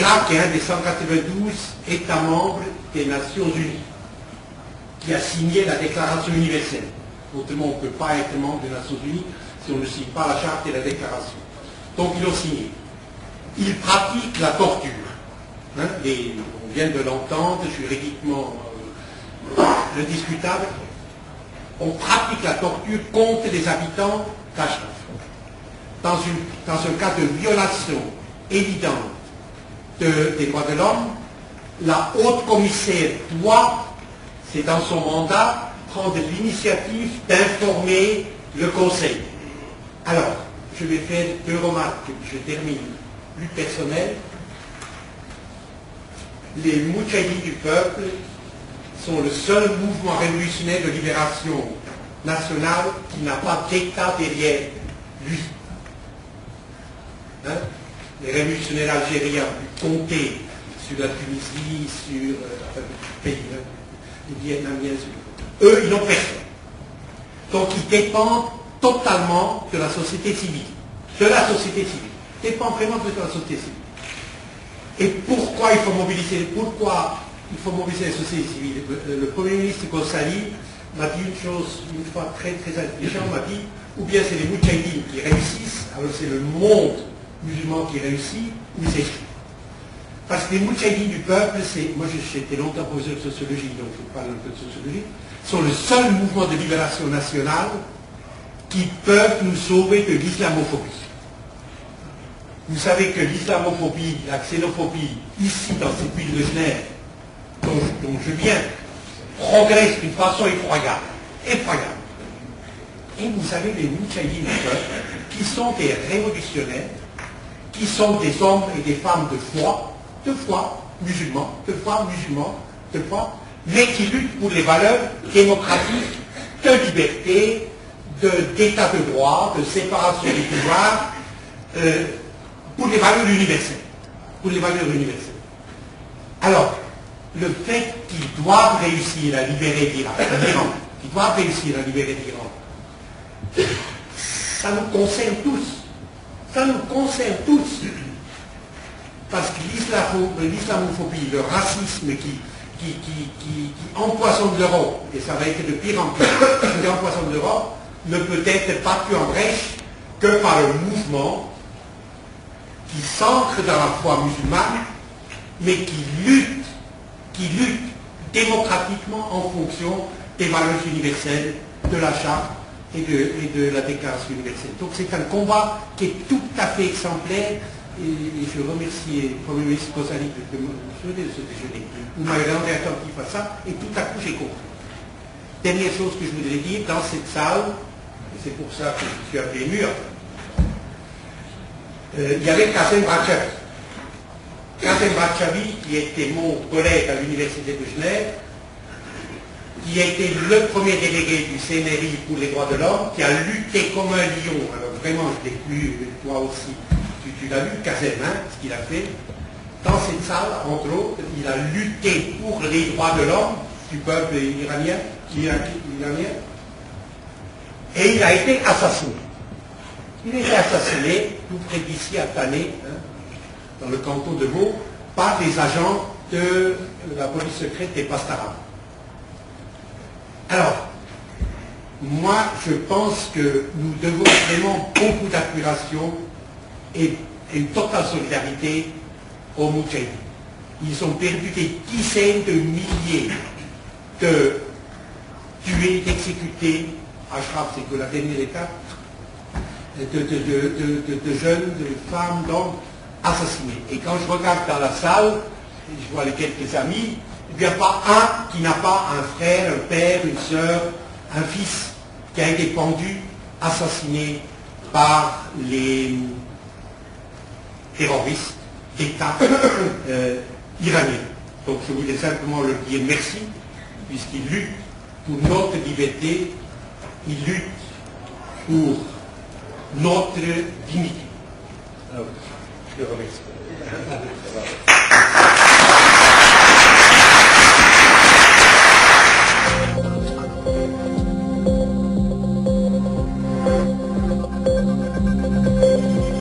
l'Irak est un des 192 États membres des Nations Unies qui a signé la Déclaration universelle. Autrement, on ne peut pas être membre des Nations Unies si on ne signe pas la charte et la déclaration. Donc ils l'ont signé. Ils pratiquent la torture. Hein, on vient de l'entendre, juridiquement discutable. On pratique la torture contre les habitants d'Ashraf. Dans un cas de violation évidente des droits de l'homme, la haute commissaire doit, c'est dans son mandat, prendre l'initiative d'informer le Conseil. Alors, je vais faire 2 remarques, je termine, plus personnelles. Les Moudjahidines du peuple sont le seul mouvement révolutionnaire de libération nationale qui n'a pas d'État derrière lui. Hein? Les révolutionnaires algériens ont pu compter sur la Tunisie, sur les pays, les Vietnamiens, eux, ils n'ont personne. Donc ils dépendent totalement de la société civile. De la société civile. Ils dépendent vraiment de la société civile. Et pourquoi il faut mobiliser la société civile? Le Premier ministre Ghosali m'a dit une chose, une fois très très intelligent, m'a dit, ou bien c'est les Moudjahidines qui réussissent, alors c'est le monde musulman qui réussit, ou ils échouent. Parce que les Moudjahidines du peuple, moi j'étais longtemps professeur de sociologie, donc je parle un peu de sociologie, sont le seul mouvement de libération nationale qui peuvent nous sauver de l'islamophobie. Vous savez que l'islamophobie, la xénophobie, ici dans cette ville de Genève, dont je viens, progresse d'une façon effroyable. Effroyable. Et vous savez, les Moudjahidines du peuple, qui sont des révolutionnaires, qui sont des hommes et des femmes de foi musulmans, mais qui luttent pour les valeurs démocratiques, de liberté, d'état de droit, de séparation des pouvoirs, pour les valeurs universelles. Pour les valeurs universelles. Alors, le fait qu'ils doivent réussir à libérer l'Iran, qu'ils doivent réussir à libérer l'Iran, ça nous concerne tous. Ça nous concerne tous. Parce que l'islamophobie, le racisme qui empoisonne l'Europe, et ça va être de pire en pire, qui empoisonne l'Europe, ne peut être battu en brèche que par un mouvement qui s'ancre dans la foi musulmane, mais qui lutte démocratiquement en fonction des valeurs universelles de la Charte et de la Déclaration universelle. Donc c'est un combat qui est tout à fait exemplaire, et je remercie le Premier ministre Ghosali de me souhaiter de ce déjeuner. Vous m'avez rendu attentif à ça, et tout à coup j'ai compris. Dernière chose que je voudrais dire, dans cette salle, et c'est pour ça que je suis appelé mur, il y avait Kasem Bachavi. Kasem Bachavi, qui était mon collègue à l'Université de Genève, qui a été le premier délégué du CNRI pour les droits de l'homme, qui a lutté comme un lion. Alors vraiment, je l'ai lu, toi aussi, tu l'as lu, Kasem, hein, ce qu'il a fait. Dans cette salle, entre autres, il a lutté pour les droits de l'homme du peuple iranien, et il a été assassiné. Il a été assassiné tout près d'ici à Tané, hein, dans le canton de Vaud, par des agents de la police secrète des Pastarams. Alors, moi, je pense que nous devons vraiment beaucoup d'admiration et une totale solidarité aux Moudjahidines. Ils ont perdu des dizaines de milliers de tués, d'exécutés. Ashraf, c'est que la dernière étape, de jeunes, de femmes, d'hommes assassinés. Et quand je regarde dans la salle, je vois les quelques amis, il n'y a pas un qui n'a pas un frère, un père, une sœur, un fils qui a été pendu, assassiné par les terroristes d'État iraniens. Donc je voulais simplement leur dire merci, puisqu'ils luttent pour notre liberté, ils luttent pour notre dignité. Alors, je remercie.